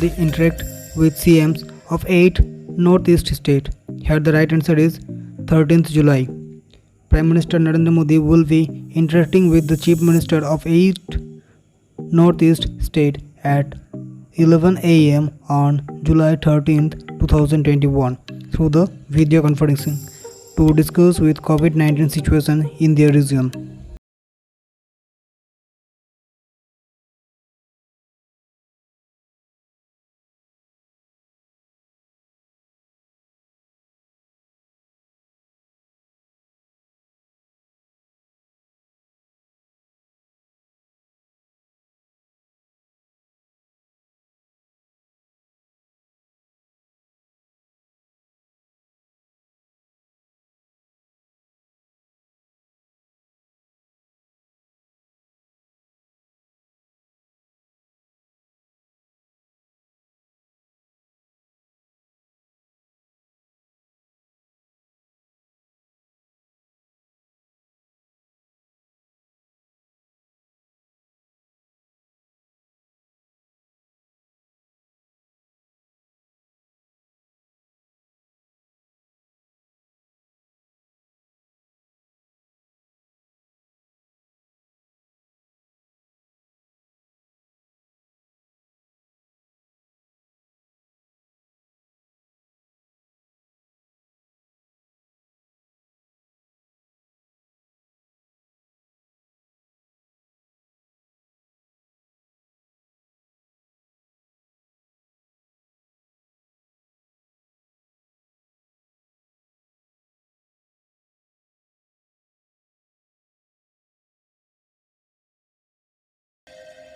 They interact with CMs of 8 northeast states. Here the right answer is 13th July. Prime Minister Narendra Modi will be interacting with the Chief Minister of 8 northeast state at 11 a.m. on July 13th, 2021 through the video conferencing to discuss with COVID-19 situation in their region.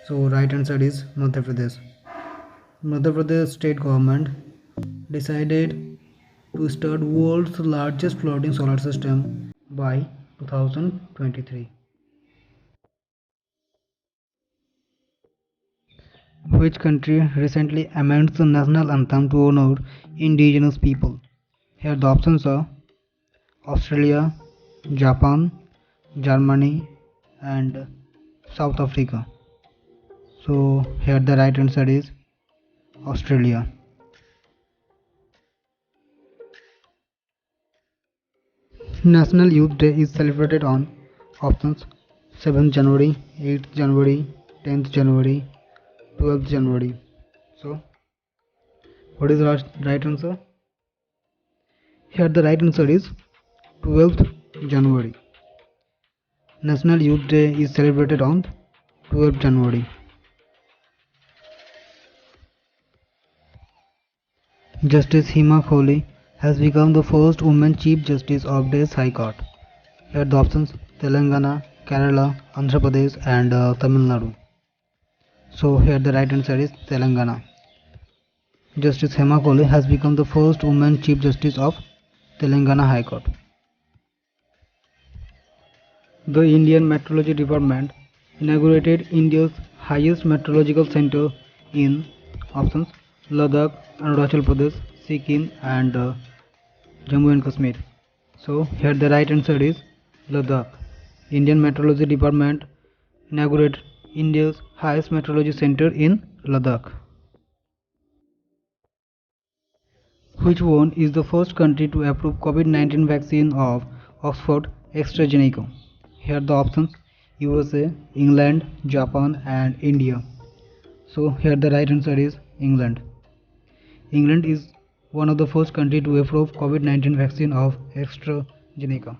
So right answer is Madhya Pradesh. Madhya Pradesh state government decided to start world's largest floating solar system by 2023. Which country recently amended the national anthem to honor indigenous people? Here the options are Australia, Japan, Germany and South Africa. So here the right answer is Australia. National Youth Day is celebrated on options 7th January, 8th January, 10th January, 12th January. So what is the right answer? Here the right answer is 12th January. National Youth Day is celebrated on 12th January. Justice Hima Kohli has become the first woman Chief Justice of Delhi High Court. Here the options Telangana, Kerala, Andhra Pradesh and Tamil Nadu. So here the right answer is Telangana. Justice Hema Kohli has become the first woman Chief Justice of Telangana High Court. The Indian Meteorology Department inaugurated India's highest meteorological center in options Ladakh, Arunachal Pradesh, Sikkim and Jammu and Kashmir. So here the right answer is Ladakh. Indian Meteorology Department inaugurated India's highest meteorology center in Ladakh. Which one is the first country to approve COVID-19 vaccine of Oxford AstraZeneca? Here are the options USA, England, Japan and India. So here the right answer is England. England is one of the first country to approve COVID-19 vaccine of AstraZeneca.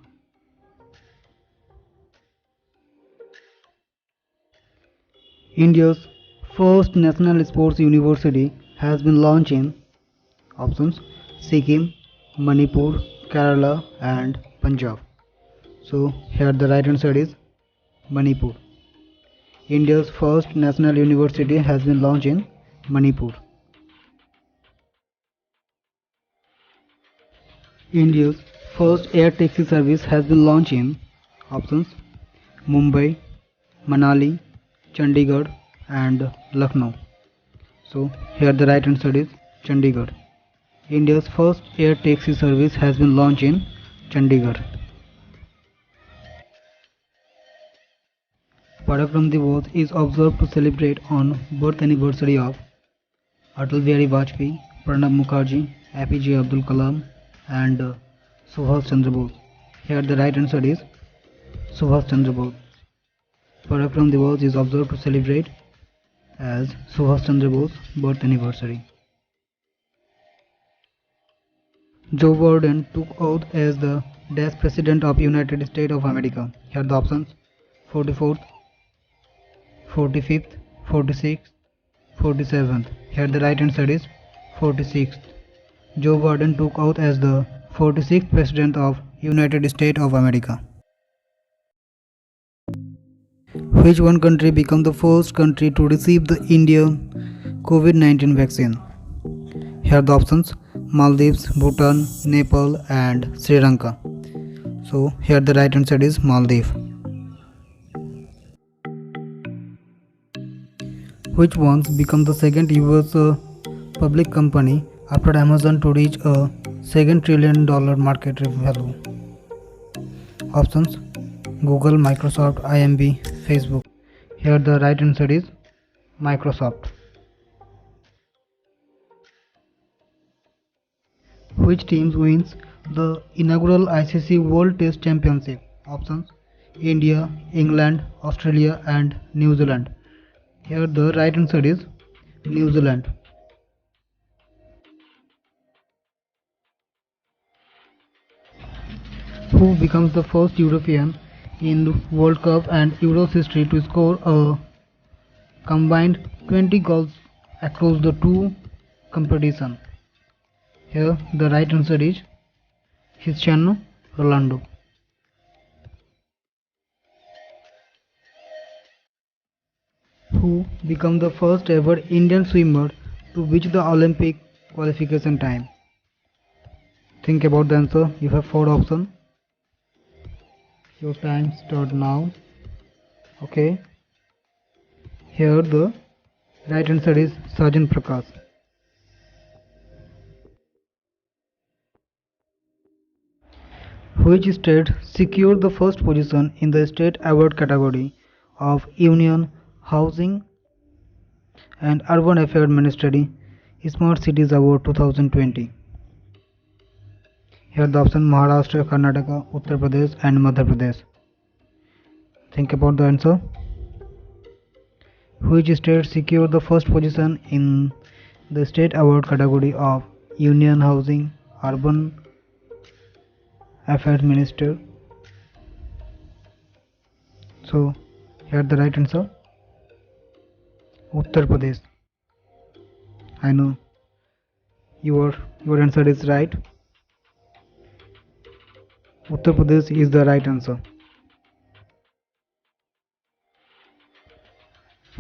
India's first national sports university has been launched in options Sikkim, Manipur, Kerala and Punjab. So here the right answer is Manipur. India's first national university has been launched in Manipur. India's first air taxi service has been launched in options Mumbai, Manali, Chandigarh and Lucknow. So here the right answer is Chandigarh. India's first air taxi service has been launched in Chandigarh. Parakram Divas is observed to celebrate on birth anniversary of Atal Bihari Vajpayee, Pranab Mukherjee, APJ Abdul Kalam, and Subhash Chandra Bose. Here the right answer is Subhash Chandra Bose. Parakram Divas is observed to celebrate as Subhash Chandra Bose birth anniversary. Joe Biden took oath as the Dash President of United States of America. Here are the options: 44th, 45th, 46th, 47th. Here the right answer is 46th. Joe Biden took oath as the 46th President of United States of America. Which one country became the first country to receive the Indian COVID-19 vaccine? Here are the options: Maldives, Bhutan, Nepal, and Sri Lanka. So here the right answer is Maldives. Which ones become the second US public company after Amazon to reach a $2 trillion market value? Options: Google, Microsoft, IMB, Facebook. Here the right answer is Microsoft. Which team wins the inaugural ICC World Test Championship? Options: India, England, Australia, and New Zealand. Here the right answer is New Zealand. Who becomes the first European in World Cup and Euros history to score a combined 20 goals across the two competitions? Here the right answer is Cristiano Ronaldo. Who became the first ever Indian swimmer to reach the Olympic qualification time? Think about the answer. You have 4 options. Your time start now. Okay. Here the right answer is Sajan Prakash. Which state secured the first position in the state award category of Union Housing and Urban Affairs Ministry Smart Cities Award 2020? Here the option: Maharashtra, Karnataka, Uttar Pradesh, and Madhya Pradesh. Think about the answer. Which state secured the first position in the state award category of Union Housing, Urban Affairs Minister? So here the right answer: Uttar Pradesh. I know your answer is right. Uttar Pradesh is the right answer.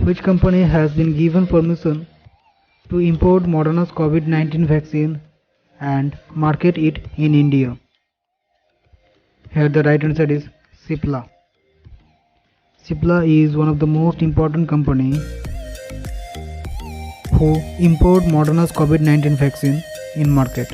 Which company has been given permission to import Moderna's COVID-19 vaccine and market it in India? Here the right answer is Cipla. Cipla is one of the most important company who import Moderna's COVID-19 vaccine in market.